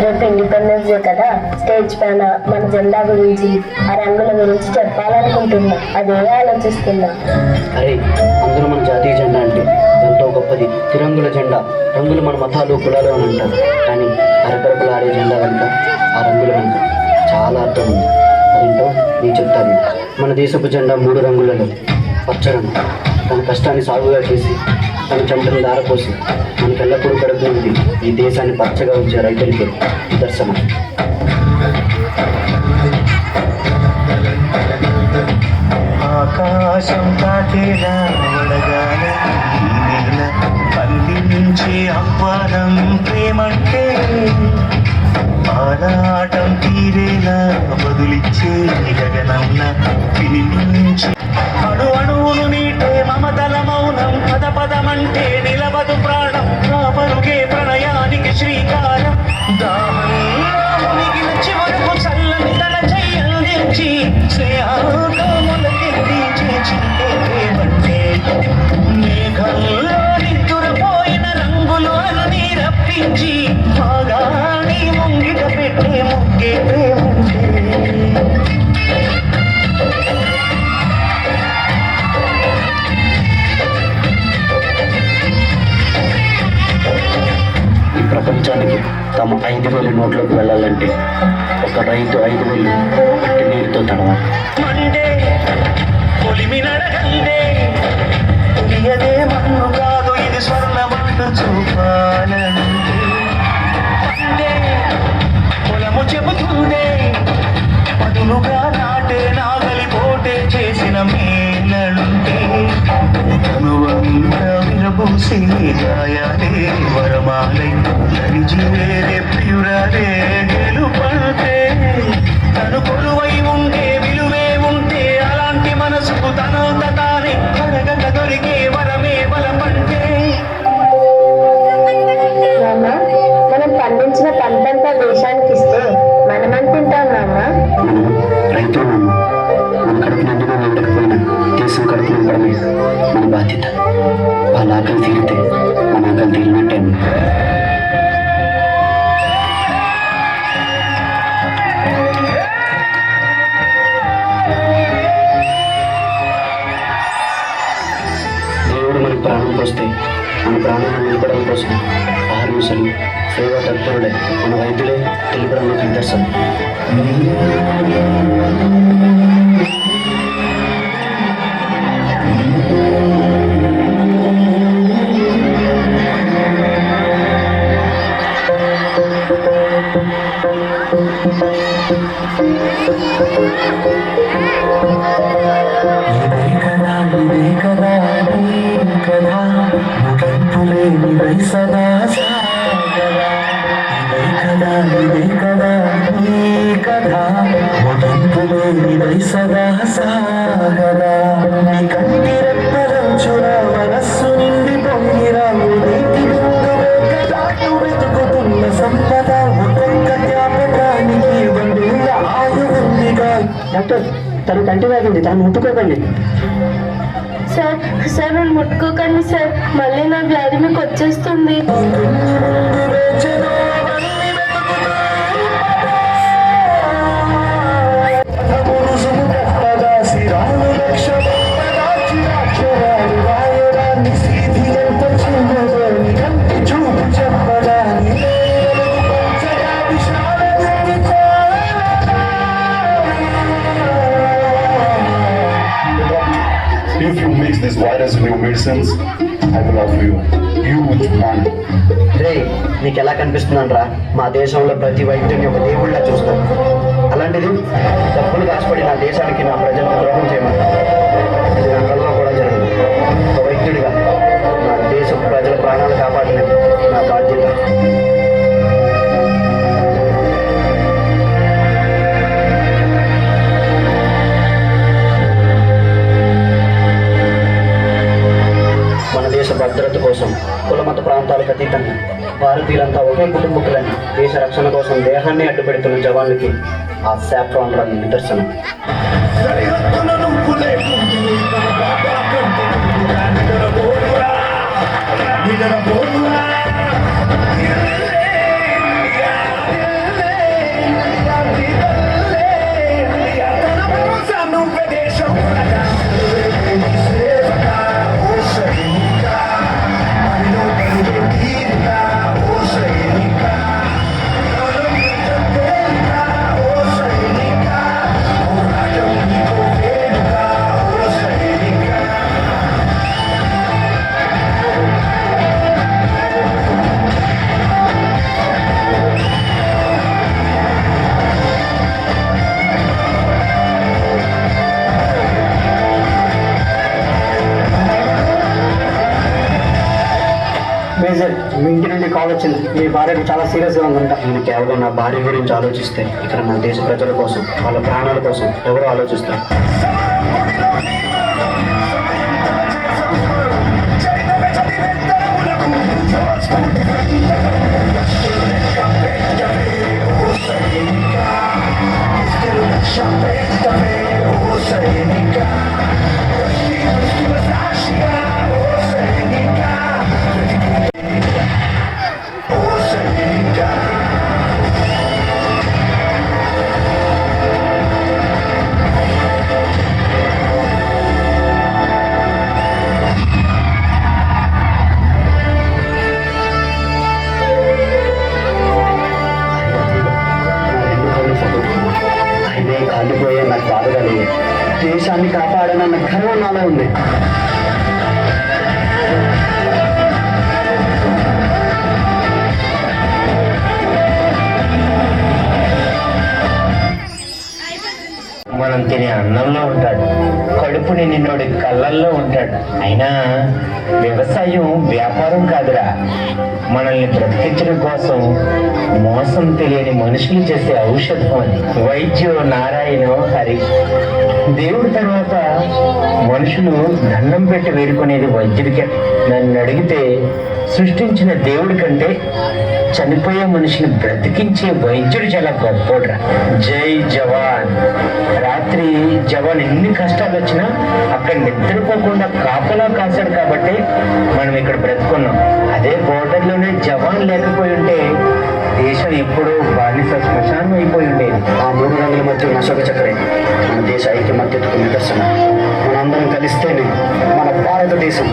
రేపు independence day కదా, stage పైన మన జెండా గురించి ఆ రంగుల గురించి చెప్పాలనుకుంటున్నా. అదే ఆలోచిస్తున్నా. అరే, అందరూ మన జాతీయ జెండా అంటే ఎంతో గొప్పది. తిరంగుల జెండా. రంగులు మన మతాలు కులాలు అని అంటారు, కానీ అరకరపులు ఆడే జెండా వెనుక, ఆ రంగుల వెనుక చాలా అర్థం ఉంది. అదేంటో నేను చెప్తాను. మన దేశపు జెండా 3 రంగులలో. పచ్చ రంగు తన కష్టాన్ని సాగుగా చేసి, తన చెమటను దారపోసి మనకెల్లప్పుడూ గడుపుతుంది ఈ దేశాన్ని పచ్చగా ఉంచే రైతులకి నిదర్శనం. ఆకాశం తాకేలా వడగానే ఈ నేల అందించే ఆహ్వానం ప్రేమంటే, ఆరాటం తీరేలా బదులిచ్చే గగనంలా వినిపించి, అణు అణువును నీటే మమతల మౌనం, పద పదమంటే నిలవదు ప్రాణం, నా పరుగే ప్రణయానికి శ్రీకారం. దాహంలో మునిగిన చివరకు చల్లని తన చెయ్యందించి స్నేహాములకెత్తి చేసిందే ప్రేమంటే, మేఘంలో నిద్దురపోయిన రంగులు అన్నీ రప్పించి మాగాణి ముంగిట పెట్టే ముగ్గే ప్రేమంటే. ఈ ప్రపంచానికి తమ 5,000 నోట్లోకి వెళ్ళాలంటే ఒక రైతు 5,000 మట్టి నీరుతో తడవాలి. మండే పొలిమి నడగండే, తెలియదే మన్ను కాదు ఇది స్వర్ణమంటూ చూపాలంటే, మండే పొలము చెబుతుందే పదులుగా నాటే నాగలి పోటే చేసిన మేలంటే, అనువంగా విరబూసి గాయాలే వరమాలై నడిజివేరే ప్రియురాలే గెలుపంటే, తను కొలువై ఉండే విలువే ఉంటే అలాంటి మనసుకు తను తానే అడగక దొరికే వరమే బలపంటే. నాన్న, మనం పండించిన పంటంతా దేశానికి ఇస్తే మనమని తింటాం నాన్న. మనం రైతులు. మన కడుపు నిండుగా ఉండకపోయినా దేశం కడుపు నింపడమే మన బాధ్యత. వాళ్ళ ఆకలి తీరితే మన ఆకలి తీరినట్టే. దేవుడు మనకు ప్రాణం పోస్తే మన ప్రాణాలను నిలపడం కోసం ఆర్మిసలు సేవా తత్పరులే మన వైద్యులే తెలుగు రంగులకు నిదర్శనం. ఇదే కదా కదా ముగింపులేని సదా సాగరా, ఇదే కదా ఈ కథ ముగింపులేని సదా సాగరా, నీ కంటి రెప్పలంచున మనస్సు నిండి పొంగిరా, నీటి బిందువే కదా నువ్వు వెతుకుతున్న సంపద, ఒక్కొక్క జ్ఞాపకానికి 100 ఆయువు ఉందిగా. డాక్టర్, తను కంటి వ్యాధి, తను ముట్టుకోకండి. సార్ సార్ నన్ను ముట్టుకోకండి సార్, మళ్ళీ నా వ్యాధి మీకు వచ్చేస్తుంది. If you mix this virus with your medicines, I will offer you huge money. రే, నీకు ఎలా కనిపిస్తున్నాను రా? మా దేశంలో ప్రతి వైద్యుని ఒక దేవుళ్ళ చూస్తాను. అలాంటిది డబ్బులు కాసుపడి నా దేశానికి, నా ప్రజలకు ద్రోహం చేయమని ఇది నా కళ్ళలో కూడా జరగదు. ఒక వైద్యుడిగా నా దేశ ప్రజల ప్రాణాలు కాపాడలేదు నా బాధ్యత. మన దేశ భద్రత కోసం కుల మత ప్రాంతాలకు అతీతంగా భారతీయులంతా ఒకే కుటుంబకులని దేశ రక్షణ కోసం దేహాన్ని అడ్డుపెడుతున్న జవాన్లకి ఆ సాఫ్రాన్ రంగు నిదర్శనం. నిద్రపోతురా మీ ఇంటి నుండి కాల్ వచ్చింది. మీ భార్యకు చాలా సీరియస్గా ఉందంట. నేను కేవలం నా భార్య గురించి ఆలోచిస్తే ఇక్కడ నా దేశ ప్రజల కోసం, వాళ్ళ ప్రాణాల కోసం ఎవరు ఆలోచిస్తారు? ఆయనే కాలిపోయే నాకు బాధగా లేదు. దేశాన్ని కాపాడనన్న గర్వం నాలో ఉంది. మనం తినే అన్నంలో ఉంటాడు, కడుపుని నిన్నోడి కళ్ళల్లో ఉంటాడు. అయినా వ్యవసాయం వ్యాపారం కాదురా, మనల్ని బ్రతికించడం కోసం మోసం తెలియని మనుషులు చేసే ఔషధం అది. వైద్యో నారాయణో హరి. దేవుడి తర్వాత మనుషులు దండం పెట్టి వేడుకునేది వైద్యుడికే. నన్ను అడిగితే సృష్టించిన దేవుడి కంటే చనిపోయే మనిషిని బ్రతికించే వైద్యుడు చాలా గొప్పోడ్రా. జై జవాన్. రాత్రి జవాన్ ఎన్ని కష్టాలు వచ్చినా అక్కడ నిద్రపోకుండా కాపలా కాశాడు కాబట్టి మనం ఇక్కడ బ్రతుకున్నాం. అదే బోర్డర్లోనే జవాన్ లేకపోయి ఉంటే దేశం ఎప్పుడూ బానిస శ్మశానం అయిపోయి ఉండేది. ఆ 3 రంగుల మధ్య ఉన్న అశోక చక్రే మన దేశ ఐక్యమత్యతకు నిదర్శనం. మనందరం కలిస్తేనే మన భారతదేశం